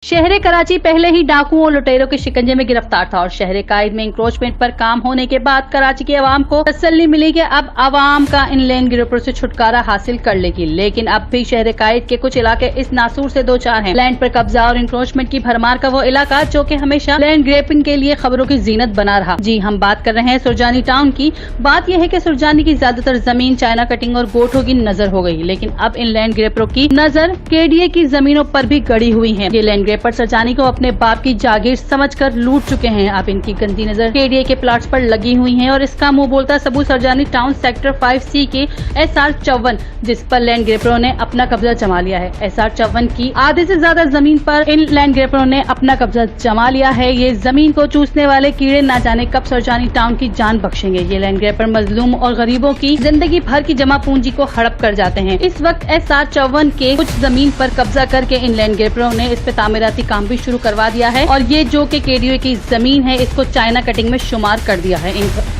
शहर कराची पहले ही डाकुओं और लुटेरों के शिकंजे में गिरफ्तार था और शहर कायद में इंक्रोचमेंट पर काम होने के बाद कराची की आवाम को तसल्ली मिली कि अब आवाम का इन लैंड गिरोह से छुटकारा हासिल कर लेगी। लेकिन अब भी शहर कायद के कुछ इलाके इस नासूर से दो चार हैं। लैंड पर कब्जा और इंक्रोचमेंट की भरमार का वो इलाका जो कि हमेशा लैंड ग्रैपिंग के लिए खबरों की जीनत बना रहा। जी, हम बात कर रहे हैं सुरजानी टाउन की। बात यह है कि सुरजानी की ज्यादातर जमीन चाइना कटिंग और गोठों की नजर हो गई, लेकिन अब इन लैंड ग्रैपरों की नजर केडीए की जमीनों पर भी गड़ी हुई है। ये लैंड ग्रैपर सुरजानी को अपने बाप की जागीर समझकर लूट चुके हैं। अब इनकी गंदी नजर केडीए के प्लॉट्स पर लगी हुई है और इसका मुंह बोलता सबूत सुरजानी टाउन सेक्टर 5C के SR 54, जिस पर लैंड ग्रैपरों ने अपना कब्जा जमा लिया है। SR 54 की आधे से ज्यादा जमीन पर इन लैंड ग्रैपरों ने अपना कब्जा जमा लिया है। ये जमीन को चूसने वाले कीड़े ना जाने कब सुरजानी टाउन की जान बख्शेंगे। ये लैंड ग्रैपर मजलूम और गरीबों की जिंदगी भर की जमा पूंजी को हड़प कर जाते हैं। इस वक्त SR 54 के कुछ जमीन पर कब्जा करके इन लैंड ग्रैपरों ने इस पे तामीराती काम भी शुरू करवा दिया है और ये जो कि केडीए की जमीन है इसको चाइना कटिंग में शुमार कर दिया है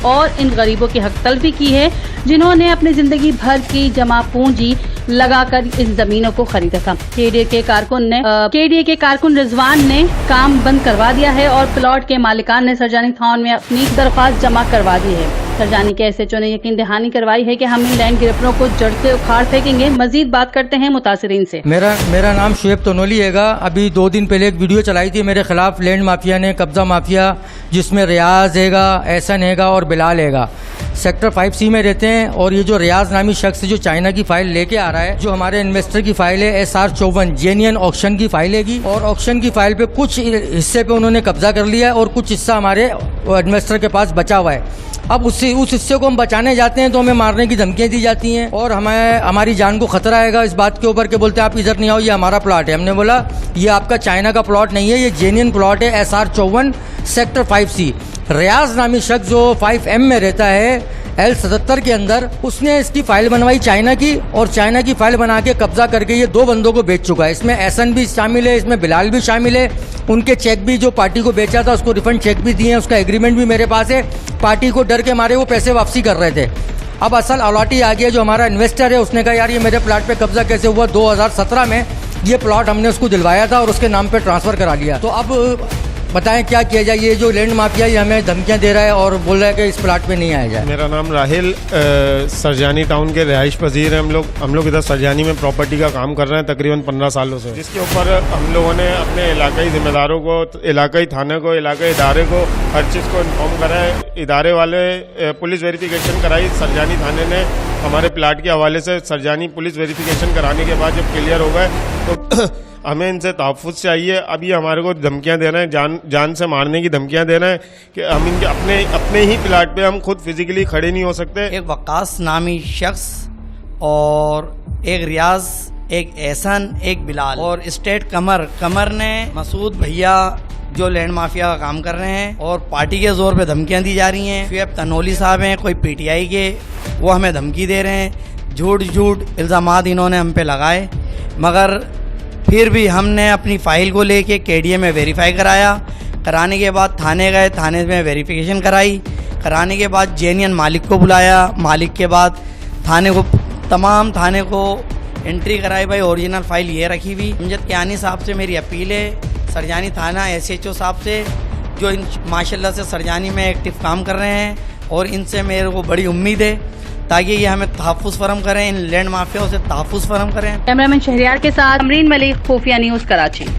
और इन गरीबों की हक तलबी की है जिन्होंने अपनी जिंदगी भर की जमा पूंजी लगाकर इन जमीनों को खरीदा था। केडीए के कारकुन रिजवान ने काम बंद करवा दिया है और प्लॉट के मालिकान ने सुरजानी टाउन में अपनी दरख्वास्त जमा करवा दी है। सुरजानी के SHO ने यकीन दहानी करवाई है कि हम इन लैंड ग्रैपरों को जड़ से उखाड़ फेंकेंगे। मजीद बात करते हैं मुतासिरीन से। मेरा नाम शुएब तनोली हैगा। अभी 2 दिन पहले एक वीडियो चलाई थी मेरे खिलाफ लैंड माफिया ने, कब्जा माफिया, जिसमें रियाज हैगा, एहसन हैगा और बिलाल हैगा। सेक्टर 5C में रहते हैं और ये जो रियाज नामी शख्स जो चाइना की फाइल लेके आ रहा है, जो हमारे इन्वेस्टर की फाइल है SR 54 जेन्युइन ऑक्शन की फाइल हैगी और ऑक्शन की फाइल पे कुछ हिस्से पे उन्होंने कब्जा कर लिया है और कुछ हिस्सा हमारे इन्वेस्टर के पास बचा हुआ है। अब उस हिस्से को हम बचाने जाते हैं तो हमें मारने की धमकियां दी जाती हैं और हमारी जान को खतरा आएगा इस बात के ऊपर के बोलते हैं आप इधर नहीं आओ, ये हमारा प्लॉट है। हमने बोला ये आपका चाइना का प्लॉट नहीं है, ये जेन्युइन प्लॉट है SR 54 सेक्टर 5C। रियाज नामी शख्स जो 5M में रहता है L77 के अंदर, उसने इसकी फाइल बनवाई चाइना की और चाइना की फाइल बना के कब्जा करके ये 2 बंदों को बेच चुका है। इसमें एहसन भी शामिल है, इसमें बिलाल भी शामिल है। उनके चेक भी जो पार्टी को बेचा था उसको रिफंड चेक भी दिए हैं, उसका एग्रीमेंट भी मेरे पास है। पार्टी को डर के मारे वो पैसे वापसी कर रहे थे। अब असल अलॉटी आ गया, जो हमारा इन्वेस्टर है उसने कहा यार ये मेरे प्लॉट पे कब्जा कैसे हुआ। 2017 में ये प्लॉट हमने उसको दिलवाया था और उसके नाम पे ट्रांसफर करा लिया। तो अब बताएं क्या किया जाए। ये जो लैंड माफिया ये हमें धमकियां दे रहा है और बोल रहा है कि इस प्लॉट पे नहीं आया जाए। मेरा नाम राहिल, सुरजानी टाउन के रिहाइश पजीर हैं। हम लोग इधर सुरजानी में प्रॉपर्टी का काम कर रहे हैं तकरीबन 15 सालों से, जिसके ऊपर हम लोगों ने अपने इलाकाई जिम्मेदारों को, इलाकाई थाने को, इलाकाई इदारे को हर चीज़ को इन्फॉर्म करा है। इदारे वाले पुलिस वेरिफिकेशन कराई। सुरजानी थाने ने हमारे प्लाट के हवाले से सुरजानी पुलिस वेरिफिकेशन कराने के बाद जब क्लियर हो गए तो हमें इनसे तहफ़्फ़ुज़ चाहिए। अब ये हमारे को धमकियां दे रहे हैं, जान से मारने की धमकियां दे रहे हैं कि हम इनके अपने ही प्लाट पे हम खुद फिजिकली खड़े नहीं हो सकते। एक वकास नामी शख्स और एक रियाज, एक एहसन, एक बिलाल और स्टेट कमर ने मसूद भैया जो लैंड माफिया का काम कर रहे हैं और पार्टी के जोर पे धमकियां दी जा रही हैं। शुएब तनोली साहब हैं कोई PTI के, वो हमें धमकी दे रहे हैं। झूठ इल्ज़ामात इन्होंने हम पे लगाए, मगर फिर भी हमने अपनी फ़ाइल को लेके केडीए में वेरीफाई कराने के बाद थाने गए, थाने में वेरिफिकेशन कराने के बाद जेन्युइन मालिक को बुलाया। मालिक के बाद तमाम थाने को एंट्री कराई। भाई ओरिजिनल फ़ाइल ये रखी हुई। अमजद कियानी साहब से मेरी अपील है, सुरजानी थाना SHO साहब से, जो माशाल्लाह से सुरजानी में एक्टिव काम कर रहे हैं और इनसे मेरे को बड़ी उम्मीद है ताकि ये हमें तहफ़्फ़ुज़ फराहम करें, इन लैंड माफियाओं से तहफ़्फ़ुज़ फराहम करें। कैमरामैन शहरियार के साथ अमरीन मलिक, खुफिया न्यूज़, कराची।